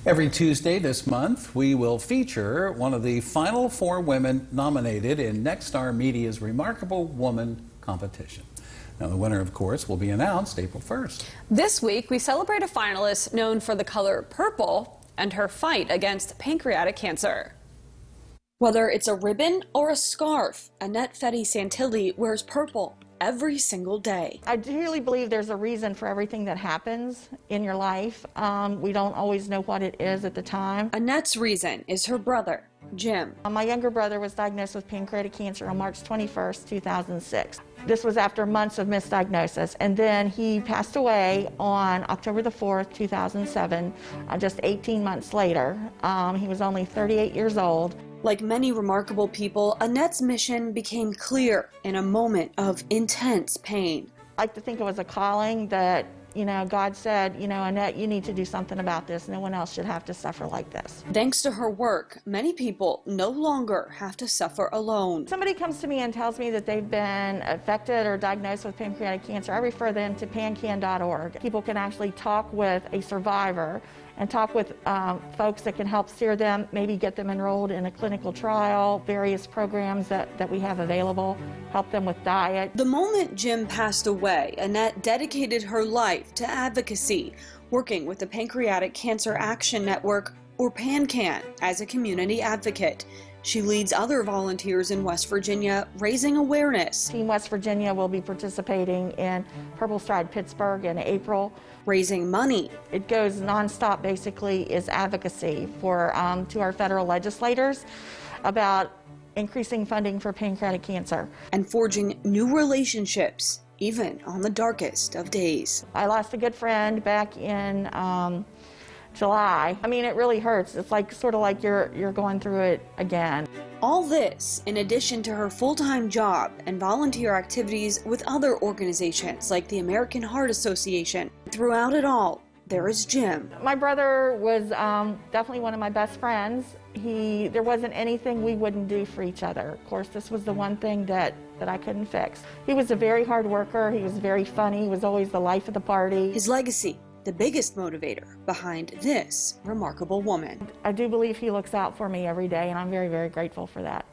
Every Tuesday this month, we will feature one of the final 4 women nominated in Nexstar Media's Remarkable Woman competition. Now, the winner, of course, will be announced April 1st. This week, we celebrate a finalist known for the color purple and her fight against pancreatic cancer. Whether it's a ribbon or a scarf, Annette Fetty-Santilli wears purple every single day. I truly believe there's a reason for everything that happens in your life. We don't always know what it is at the time. Annette's reason is her brother, Jim. My younger brother was diagnosed with pancreatic cancer on March 21st, 2006. This was after months of misdiagnosis, and then he passed away on October the 4th, 2007, just 18 months later. He was only 38 years old. Like many remarkable people, Annette's mission became clear in a moment of intense pain. I like to think it was a calling that, God said, Annette, you need to do something about this. No one else should have to suffer like this. Thanks to her work, many people no longer have to suffer alone. Somebody comes to me and tells me that they've been affected or diagnosed with pancreatic cancer, I refer them to pancan.org. People can actually talk with a survivor and talk with folks that can help steer them, maybe get them enrolled in a clinical trial, various programs that we have available, help them with diet. The moment Jim passed away, Annette dedicated her life to advocacy, working with the Pancreatic Cancer Action Network, or PanCan, as a community advocate. She leads other volunteers in West Virginia, raising awareness. Team West Virginia will be participating in Purple Stride Pittsburgh in April. Raising money. It goes nonstop, basically, is advocacy for to our federal legislators about increasing funding for pancreatic cancer. And forging new relationships, even on the darkest of days. I lost a good friend back in July. I mean, it really hurts. It's like sort of like you're going through it again. All this in addition to her full-time job and volunteer activities with other organizations like the American Heart Association. Throughout it all, there is Jim. My brother was definitely one of my best friends. There wasn't anything we wouldn't do for each other. Of course, this was the one thing that I couldn't fix. He was a very hard worker. He was very funny. He was always the life of the party. His legacy, the biggest motivator behind this remarkable woman. I do believe he looks out for me every day, and I'm very, very grateful for that.